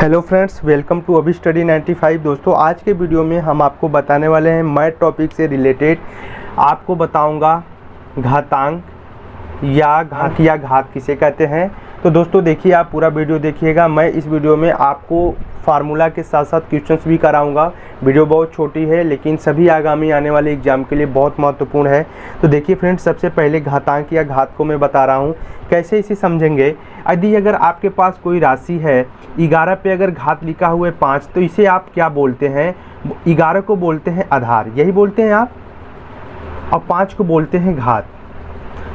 Hello friends, welcome to अभी study 95। दोस्तों, आज के वीडियो में हम आपको बताने वाले हैं मैथ टॉपिक से रिलेटेड। आपको बताऊंगा घातांक या घात किसे कहते हैं। तो दोस्तों देखिए, आप पूरा वीडियो देखिएगा। मैं इस वीडियो में आपको फार्मूला के साथ साथ क्वेश्चंस भी कराऊंगा। वीडियो बहुत छोटी है लेकिन सभी आगामी आने वाले एग्जाम के लिए बहुत महत्वपूर्ण है। तो देखिए फ्रेंड्स, सबसे पहले घातांक या घात को मैं बता रहा हूँ कैसे इसे समझेंगे। यदि अगर आपके पास कोई राशि है 11 पे अगर घात लिखा हुआ है 5, तो इसे आप क्या बोलते हैं? 11 को बोलते हैं आधार, यही बोलते हैं आप, और 5 को बोलते हैं घात।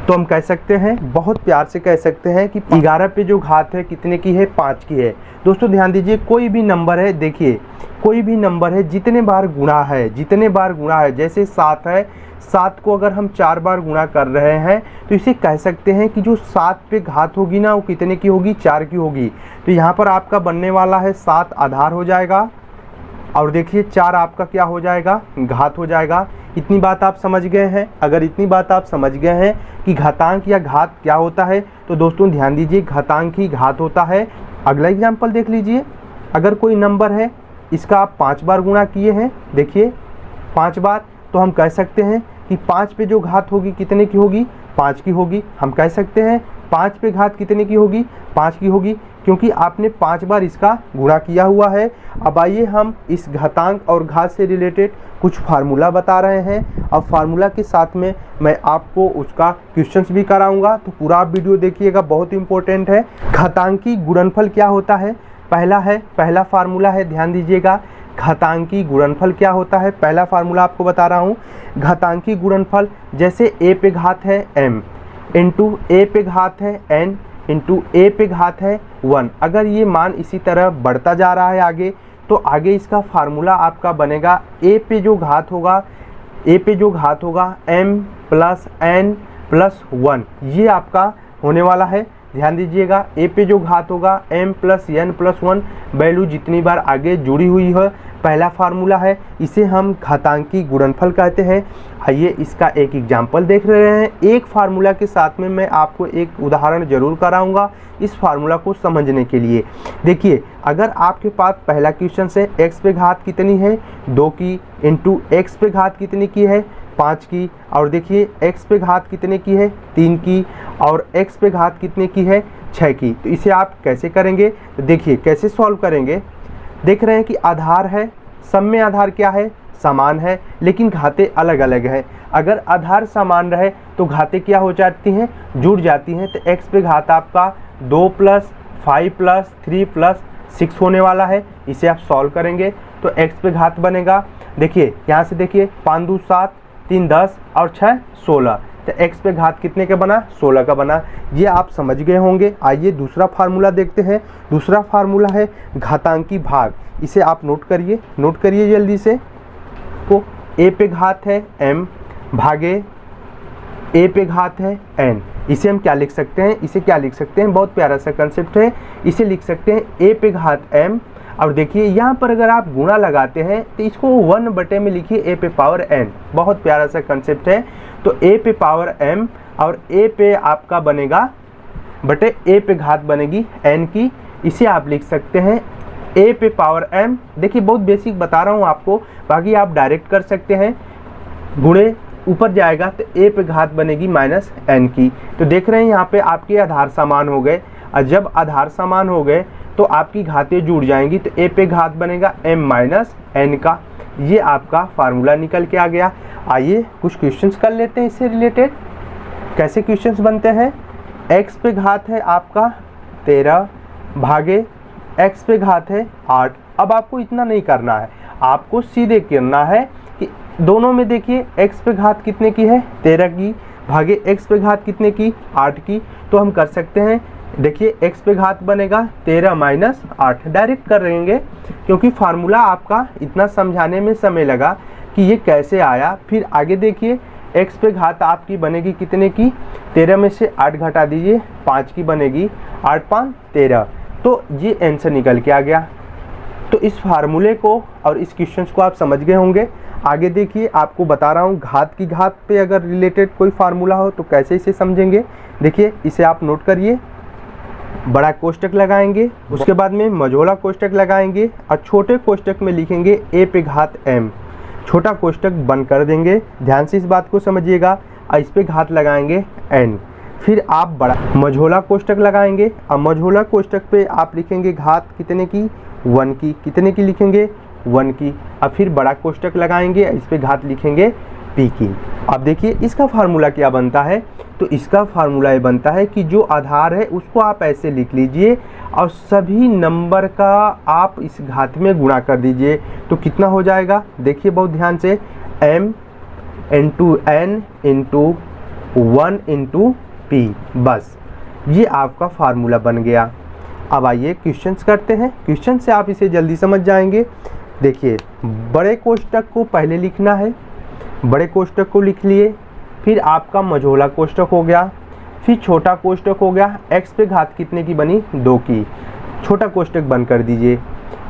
तो हम कह सकते हैं, बहुत प्यार से कह सकते हैं कि 11 पे जो घात है कितने की है? 5 की है। दोस्तों ध्यान दीजिए, कोई भी नंबर है, देखिए कोई भी नंबर है जितने बार गुणा है, जैसे 7 है, 7 को अगर हम 4 बार गुणा कर रहे हैं तो इसे कह सकते हैं कि जो 7 पे घात होगी ना, वो कितने की होगी? 4 की होगी। तो यहाँ पर आपका बनने वाला है 7 आधार हो जाएगा, और देखिए 4 आपका क्या हो जाएगा? घात हो जाएगा। इतनी बात आप समझ गए हैं? अगर इतनी बात आप समझ गए हैं कि घातांक या घात क्या होता है, तो दोस्तों ध्यान दीजिए, घातांक ही घात होता है। अगला एग्जाम्पल देख लीजिए। अगर कोई नंबर है, इसका आप 5 बार गुणा किए हैं, देखिए 5 बार, तो हम कह सकते हैं कि 5 पे जो घात होगी कितने की होगी? 5 की होगी। हम कह सकते हैं 5 पे घात कितने की होगी? 5 की होगी, क्योंकि आपने 5 बार इसका गुणा किया हुआ है। अब आइए हम इस घातांक और घात से रिलेटेड कुछ फार्मूला बता रहे हैं। अब फार्मूला के साथ में मैं आपको उसका क्वेश्चंस भी कराऊंगा, तो पूरा आप वीडियो देखिएगा, बहुत इंपॉर्टेंट है। घातांकी गुणनफल क्या होता है? पहला फार्मूला है, ध्यान दीजिएगा। घातांकी गुणनफल क्या होता है? पहला फार्मूला आपको बता रहा हूँ। घातांकी गुणनफल, जैसे a पे घात है m इंटू a पे घात है n इंटू a पे घात है 1। अगर ये मान इसी तरह बढ़ता जा रहा है आगे, तो आगे इसका फार्मूला आपका बनेगा a पे जो घात होगा m प्लस n प्लस 1। ये आपका होने वाला है। ध्यान दीजिएगा, a पे जो घात होगा m plus n plus 1, value जितनी बार आगे जुड़ी हुई है, पहला फार्मूला है। इसे हम घातांकी गुणनफल कहते हैं। आइए इसका एक एग्जाम्पल देख रहे हैं। एक फार्मूला के साथ में मैं आपको एक उदाहरण जरूर कराऊंगा इस फार्मूला को समझने के लिए। देखिए, अगर आपके पास पहला क्वेश्चन है, x पे घात कितनी है? 2 की, इंटू x पे घात कितनी की है? 5 की, और देखिए x पे घात कितने की है? 3 की, और x पे घात कितने की है? 6 की। तो इसे आप कैसे करेंगे? तो देखिए कैसे सॉल्व करेंगे। देख रहे हैं कि आधार है, सब में आधार क्या है? समान है, लेकिन घातें अलग अलग है। अगर आधार समान रहे तो घातें क्या हो जाती हैं? जुड़ जाती हैं। तो x पे घात आपका 2 प्लस 5 प्लस 3 प्लस 6 होने वाला है। इसे आप सॉल्व करेंगे तो x पे घात बनेगा, देखिए यहाँ से देखिए 5 2 7 3 10 और 6 16। तो x पे घात कितने का बना? 16 का बना। ये आप समझ गए होंगे। आइए दूसरा फार्मूला देखते हैं। दूसरा फार्मूला है घातांकी भाग। इसे आप नोट करिए जल्दी से। तो a पे घात है m भागे a पे घात है n। इसे हम क्या लिख सकते हैं? बहुत प्यारा सा कंसेप्ट है। इसे लिख सकते हैं a पे घात m, और देखिए यहाँ पर अगर आप गुणा लगाते हैं तो इसको 1 बटे में लिखिए a पे पावर n। बहुत प्यारा सा कंसेप्ट है। तो a पे पावर m और a पे आपका बनेगा बटे a पे घात बनेगी n की। इसे आप लिख सकते हैं a पे पावर m। देखिए बहुत बेसिक बता रहा हूँ आपको, बाकी आप डायरेक्ट कर सकते हैं। गुणे ऊपर जाएगा तो a पे घात बनेगी माइनस n की। तो देख रहे हैं यहाँ पे आपके आधार समान हो गए, और जब आधार समान हो गए तो आपकी घातें जुड़ जाएंगी। तो a पे घात बनेगा m माइनस n का। ये आपका फार्मूला निकल के आ गया। आइए कुछ क्वेश्चंस कर लेते हैं इससे रिलेटेड। कैसे क्वेश्चंस बनते हैं? x पे घात है आपका 13 भागे x पे घात है 8। अब आपको इतना नहीं करना है, आपको सीधे करना है कि दोनों में देखिए x पे घात कितने की है? 13 की, भागे x पे घात कितने की? 8 की। तो हम कर सकते हैं, देखिए x पे घात बनेगा 13 माइनस 8। डायरेक्ट कर रहेंगे क्योंकि फार्मूला आपका इतना समझाने में समय लगा कि ये कैसे आया। फिर आगे देखिए, x पे घात आपकी बनेगी कितने की? 13 में से 8 घटा दीजिए, 5 की बनेगी, 8 5 13। तो ये आंसर निकल के आ गया। तो इस फार्मूले को और इस क्वेश्चन को आप समझ गए होंगे। आगे देखिए, आपको बता रहा हूँ घात की घात पे अगर रिलेटेड कोई फार्मूला हो तो कैसे इसे समझेंगे। देखिए इसे आप नोट करिए। बड़ा कोष्टक लगाएंगे, उसके बाद में मझोला कोष्टक लगाएंगे और छोटे कोष्टक में लिखेंगे a पे घात m, छोटा कोष्टक बंद कर देंगे। ध्यान से इस बात को समझिएगा। और इस पे घात लगाएंगे n, फिर आप बड़ा मझोला कोष्टक लगाएंगे और मझोला कोष्टक पे आप लिखेंगे घात कितने की, 1 की। कितने की लिखेंगे, 1 की। अब फिर बड़ा कोष्टक लगाएंगे, इस पे घात लिखेंगे p की। अब देखिए इसका फार्मूला क्या बनता है, तो इसका फार्मूला ये बनता है कि जो आधार है उसको आप ऐसे लिख लीजिए और सभी नंबर का आप इस घात में गुणा कर दीजिए। तो कितना हो जाएगा, देखिए बहुत ध्यान से, m into n into 1 into p, बस ये आपका फार्मूला बन गया। अब आइए क्वेश्चंस करते हैं। क्वेश्चन से आप इसे जल्दी समझ जाएंगे। देखिए बड़े कोष्टक को पहले लिखना है, बड़े कोष्टक को लिख लिए, फिर आपका मझोला कोष्टक हो गया, फिर छोटा कोष्टक हो गया, x पे घात कितने की बनी, 2 की, छोटा कोष्टक बंद कर दीजिए।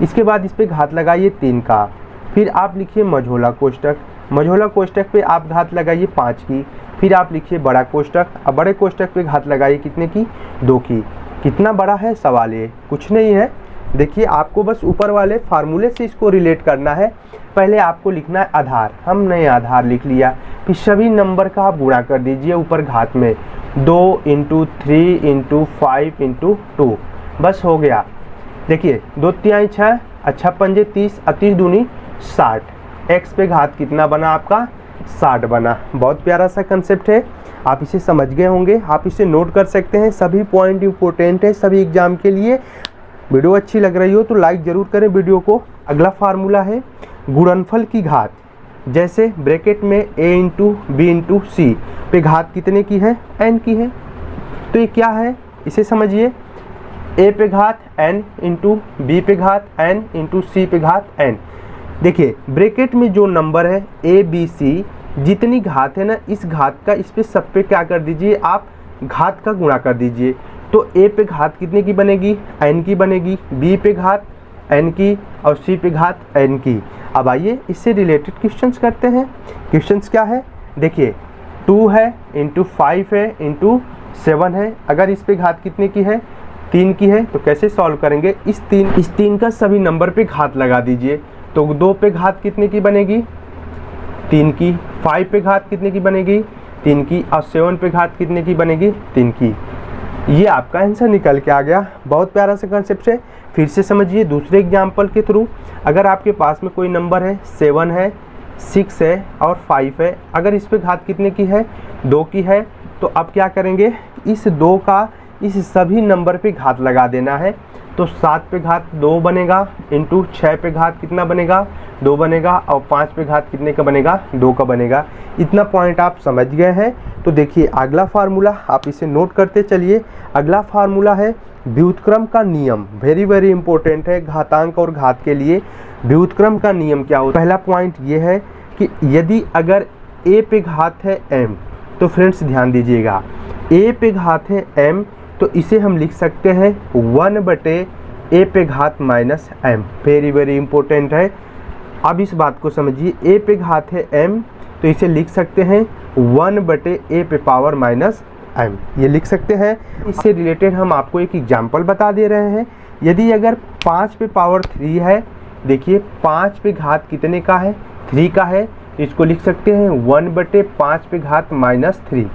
इसके बाद इस पे घात लगाइए 3 का, फिर आप लिखिए मझोला कोष्टक, मझोला कोष्टक पे आप घात लगाइए 5 की, फिर आप लिखिए बड़ा कोष्टक, अब बड़े कोष्टक पे घात लगाइए कितने की, 2 की। कितना बड़ा है सवाल, ये कुछ नहीं है। देखिए आपको बस ऊपर वाले फार्मूले से इसको रिलेट करना है। पहले आपको लिखना है आधार, हमने आधार लिख लिया, फिर सभी नंबर का आप गुणा कर दीजिए ऊपर घात में, 2 इंटू 3 इंटू 5 इंटू 2, बस हो गया। देखिए 2 तिहाई 6, अच्छा पंजे 30, 30 दूनी 60, x पे घात कितना बना आपका, 60 बना। बहुत प्यारा सा कंसेप्ट है, आप इसे समझ गए होंगे, आप इसे नोट कर सकते हैं। सभी पॉइंट इंपॉर्टेंट है सभी एग्जाम के लिए। वीडियो अच्छी लग रही हो तो लाइक ज़रूर करें वीडियो को। अगला फार्मूला है गुणनफल की घात। जैसे ब्रैकेट में a इंटू बी इंटू सी पे घात कितने की है, n की है। तो ये क्या है इसे समझिए, a पे घात n इंटू बी पे घात n इंटू सी पे घात n। देखिए ब्रैकेट में जो नंबर है a b c, जितनी घात है ना, इस घात का इस पे सब पे क्या कर दीजिए, आप घात का गुणा कर दीजिए। तो a पे घात कितने की बनेगी, n की बनेगी, b पे घात n की और c पे घात n की। अब आइए इससे रिलेटेड क्वेश्चंस करते हैं। क्वेश्चंस क्या है, देखिए 2 है इंटू 5 है इंटू 7 है, अगर इस पे घात कितने की है, 3 की है, तो कैसे सॉल्व करेंगे, इस तीन का सभी नंबर पे घात लगा दीजिए। तो 2 पे घात कितने की बनेगी, 3 की, 5 पे घात कितने की बनेगी, 3 की, और 7 पे घात कितने की बनेगी, 3 की। ये आपका आंसर निकल के आ गया। बहुत प्यारा सा कंसेप्ट है। फिर से समझिए दूसरे एग्जाम्पल के थ्रू। अगर आपके पास में कोई नंबर है, 7 है, 6 है और 5 है, अगर इस पे घात कितने की है, 2 की है, तो अब क्या करेंगे, इस 2 का इस सभी नंबर पे घात लगा देना है। तो 7 पे घात 2 बनेगा, इंटू 6 पे घात कितना बनेगा, 2 बनेगा, और 5 पे घात कितने का बनेगा, 2 का बनेगा। इतना पॉइंट आप समझ गए हैं। तो देखिए अगला फार्मूला, आप इसे नोट करते चलिए। अगला फार्मूला है व्युत्क्रम का नियम। वेरी वेरी इंपॉर्टेंट है घातांक और घात के लिए। व्युत्क्रम का नियम क्या होता है, पहला पॉइंट ये है कि यदि अगर a पे घात है m, तो फ्रेंड्स ध्यान दीजिएगा, a पे घात है m, तो इसे हम लिख सकते हैं 1 बटे a पे घात minus m। Very very important है। अब इस बात को समझिए, a पे घात है m, तो इसे लिख सकते हैं 1 बटे a पे पावर माइनस m, ये लिख सकते हैं। इससे रिलेटेड हम आपको एक एग्जाम्पल बता दे रहे हैं। यदि अगर 5 पे पावर 3 है, देखिए 5 पे घात कितने का है, 3 का है, तो इसको लिख सकते हैं 1 बटे 5 पे घात माइनस 3,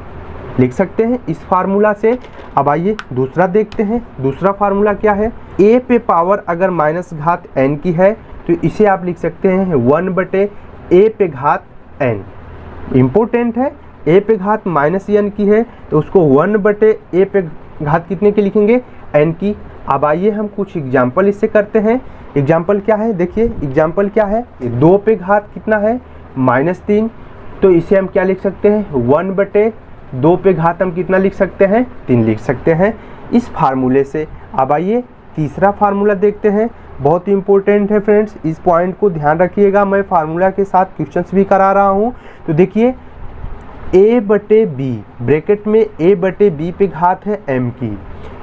लिख सकते हैं इस फार्मूला से। अब आइए दूसरा देखते हैं। दूसरा फार्मूला क्या है, a पे पावर अगर माइनस घात n की है, तो इसे आप लिख सकते हैं 1 बटे a पे घात n। इम्पोर्टेंट है, a पे घात माइनस n की है, तो उसको 1 बटे a पे घात कितने की लिखेंगे, n की। अब आइए हम कुछ एग्जाम्पल इससे करते हैं। एग्जाम्पल क्या है, देखिए एग्जाम्पल क्या है, 2 पे घात कितना है, माइनस 3, तो इसे हम क्या लिख सकते हैं, 1 बटे 2 पे घात हम कितना लिख सकते हैं, 3 लिख सकते हैं इस फार्मूले से। अब आइए तीसरा फार्मूला देखते हैं। बहुत इंपॉर्टेंट है फ्रेंड्स, इस पॉइंट को ध्यान रखिएगा। मैं फार्मूला के साथ क्वेश्चंस भी करा रहा हूँ। तो देखिए a बटे b, ब्रैकेट में a बटे b पे घात है m की,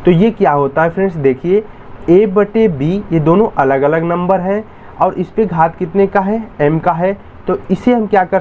तो ये क्या होता है फ्रेंड्स, देखिए a बटे b, ये दोनों अलग अलग नंबर हैं और इस पे घात कितने का है, m का है। तो इसे हम क्या कर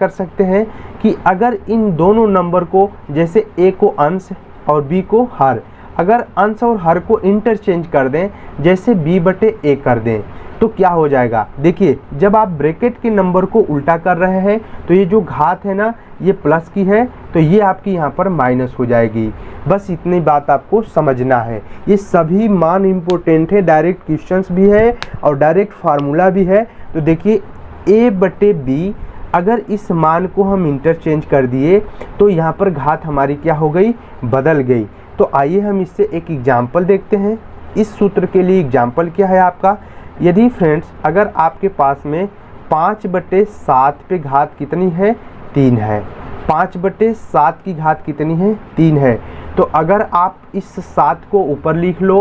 सकते हैं कि अगर इन दोनों नंबर को, जैसे a को अंश और b को हर, अगर अंश और हर को इंटरचेंज कर दें, जैसे b/a कर दें, तो क्या हो जाएगा। देखिए जब आप ब्रैकेट के नंबर को उल्टा कर रहे हैं तो ये जो घात है ना ये प्लस की है, तो ये आपकी यहाँ पर माइनस हो जाएगी। बस इतनी बात आपको समझना है। ये सभी मान इम्पोर्टेंट है, डायरेक्ट क्वेश्चंस भी है और डायरेक्ट फार्मूला भी है। तो देखिए a/b, अगर इस मान को हम इंटरचेंज कर दिए तो यहाँ पर घात हमारी क्या हो गई, बदल गई। तो आइए हम इससे एक एग्जाम्पल देखते हैं। इस सूत्र के लिए एग्जाम्पल क्या है आपका, यदि फ्रेंड्स अगर आपके पास में 5/7 पे घात कितनी है, 3 है। 5/7 की घात कितनी है, 3 है। तो अगर आप इस 7 को ऊपर लिख लो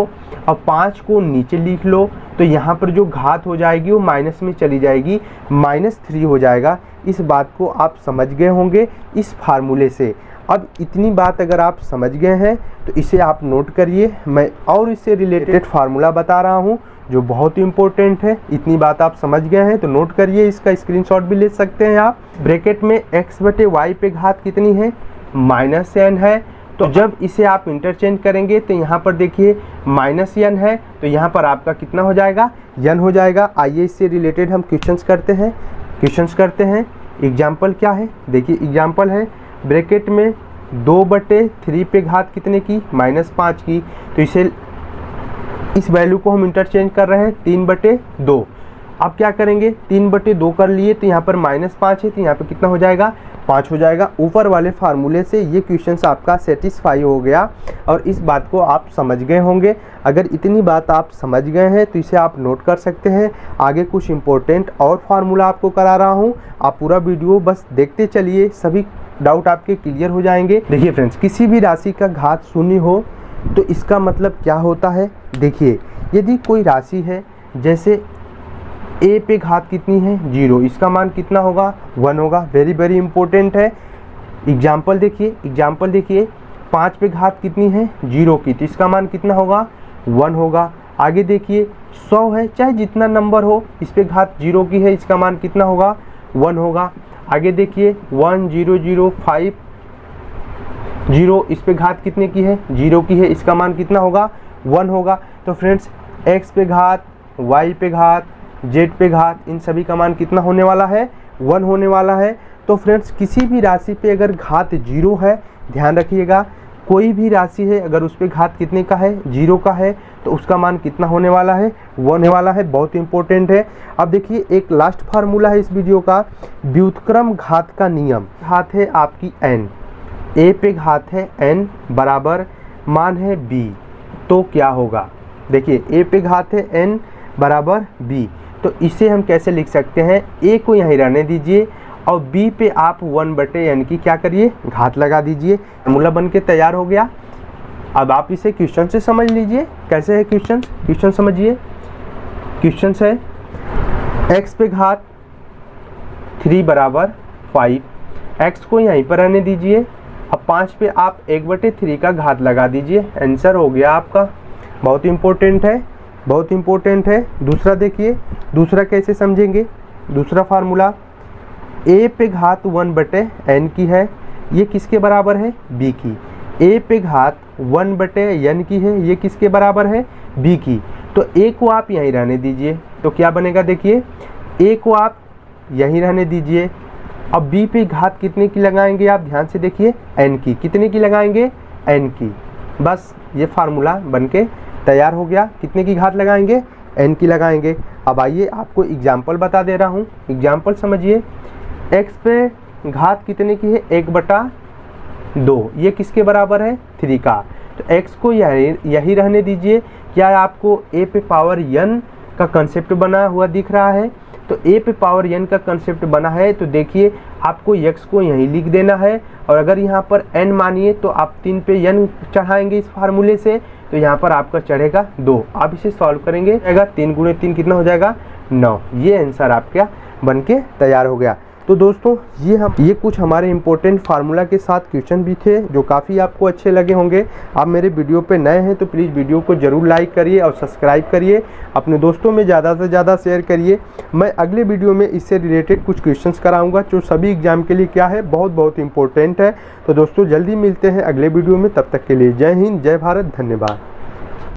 और 5 को नीचे लिख लो तो यहाँ पर जो घात हो जाएगी वो माइनस में चली जाएगी, -3 हो जाएगा। इस बात को आप समझ गए होंगे इस फार्मूले से। अब इतनी बात अगर आप समझ गए हैं तो इसे आप नोट करिए। मैं और इससे रिलेटेड फार्मूला बता रहा हूँ जो बहुत ही इंपॉर्टेंट है। इतनी बात आप समझ गए हैं तो नोट करिए, इसका स्क्रीनशॉट भी ले सकते हैं आप। ब्रैकेट में x/y पे घात कितनी है, -n है। तो जब इसे आप इंटरचेंज करेंगे तो यहाँ पर देखिए -n है, तो यहाँ पर आपका कितना हो जाएगा, n हो जाएगा। आइए इससे रिलेटेड हम क्वेश्चंस करते हैं। एग्जाम्पल क्या है, देखिए एग्जाम्पल है ब्रैकेट में 2/3 पे घात कितने की, -5 की। तो इसे इस वैल्यू को हम इंटरचेंज कर रहे हैं 3/2। अब क्या करेंगे, 3/2 कर लिए तो यहाँ पर -5 है, तो यहाँ पर कितना हो जाएगा, 5 हो जाएगा। ऊपर वाले फार्मूले से ये क्वेश्चन आपका सेटिस्फाई हो गया और इस बात को आप समझ गए होंगे। अगर इतनी बात आप समझ गए हैं तो इसे आप नोट कर सकते हैं। आगे कुछ इंपॉर्टेंट और फार्मूला आपको करा रहा हूँ, आप पूरा वीडियो बस देखते चलिए, सभी डाउट आपके क्लियर हो जाएंगे। देखिए फ्रेंड्स, किसी भी राशि का घात 0 हो तो इसका मतलब क्या होता है। देखिए यदि कोई राशि है, जैसे a पे घात कितनी है, 0, इसका मान कितना होगा, 1 होगा। वेरी इंपॉर्टेंट है। एग्जाम्पल देखिए 5 पे घात कितनी है, 0 की, तो इसका मान कितना होगा, 1 होगा। आगे देखिए 100 है, चाहे जितना नंबर हो, इस पे घात 0 की है, इसका मान कितना होगा, 1 होगा। आगे देखिए 1005 0, इस पे घात कितने की है, 0 की है, इसका मान कितना होगा, 1 होगा। तो फ्रेंड्स x पे घात, y पे घात, z पे घात, इन सभी का मान कितना होने वाला है, 1 होने वाला है। तो फ्रेंड्स किसी भी राशि पे अगर घात 0 है, ध्यान रखिएगा, कोई भी राशि है अगर उस पे घात कितने का है, 0 का है, तो उसका मान कितना होने वाला है, 1 होने वाला है। बहुत इंपॉर्टेंट है। अब देखिए एक लास्ट फार्मूला है इस वीडियो का, व्युत्क्रम घात का नियम। घात है आपकी n, a पे घात है n बराबर मान है b, तो क्या होगा। देखिए a पे घात है n बराबर b, तो इसे हम कैसे लिख सकते हैं, a को यहीं रहने दीजिए और b पे आप 1/n की क्या करिए, घात लगा दीजिए। फार्मूला बन के तैयार हो गया। अब आप इसे क्वेश्चन से समझ लीजिए, कैसे है क्वेश्चन समझिए। क्वेश्चन है x पे घात 3 बराबर 5, x को यहीं पर रहने दीजिए। अब 5 पे आप 1/3 का घात लगा दीजिए, आंसर हो गया आपका। बहुत इंपॉर्टेंट है। दूसरा देखिए, दूसरा कैसे समझेंगे। दूसरा फार्मूला a पे घात 1/n की है, ये किसके बराबर है, b की। a पे घात 1/n की है, ये किसके बराबर है, b की। तो a को आप यहीं रहने दीजिए, तो क्या बनेगा, देखिए a को आप यहीं रहने दीजिए। अब b पे घात कितने की लगाएंगे आप, ध्यान से देखिए, n की। कितने की लगाएंगे, n की। बस ये फार्मूला बनके तैयार हो गया। कितने की घात लगाएंगे, n की लगाएंगे। अब आइए आपको एग्जाम्पल बता दे रहा हूँ, एग्जाम्पल समझिए। x पे घात कितने की है, 1/2, ये किसके बराबर है, 3 का। तो x को यही रहने दीजिए। क्या आपको a पे पावर n का कंसेप्ट बना हुआ दिख रहा है, तो a पे पावर n का कंसेप्ट बना है, तो देखिए आपको x को यहीं लिख देना है। और अगर यहाँ पर n मानिए तो आप 3 पे n चढ़ाएंगे इस फार्मूले से, तो यहाँ पर आपका चढ़ेगा 2। आप इसे सॉल्व करेंगे, 3 × 3 कितना हो जाएगा, 9। ये आंसर आपका बनके तैयार हो गया। तो दोस्तों ये कुछ हमारे इंपॉर्टेंट फार्मूला के साथ क्वेश्चन भी थे जो काफ़ी आपको अच्छे लगे होंगे। आप मेरे वीडियो पे नए हैं तो प्लीज़ वीडियो को ज़रूर लाइक करिए और सब्सक्राइब करिए, अपने दोस्तों में ज़्यादा से ज़्यादा शेयर करिए। मैं अगले वीडियो में इससे रिलेटेड कुछ क्वेश्चंस कराऊंगा जो सभी एग्जाम के लिए क्या है बहुत इंपॉर्टेंट है। तो दोस्तों जल्दी मिलते हैं अगले वीडियो में, तब तक के लिए जय हिंद, जय भारत, धन्यवाद।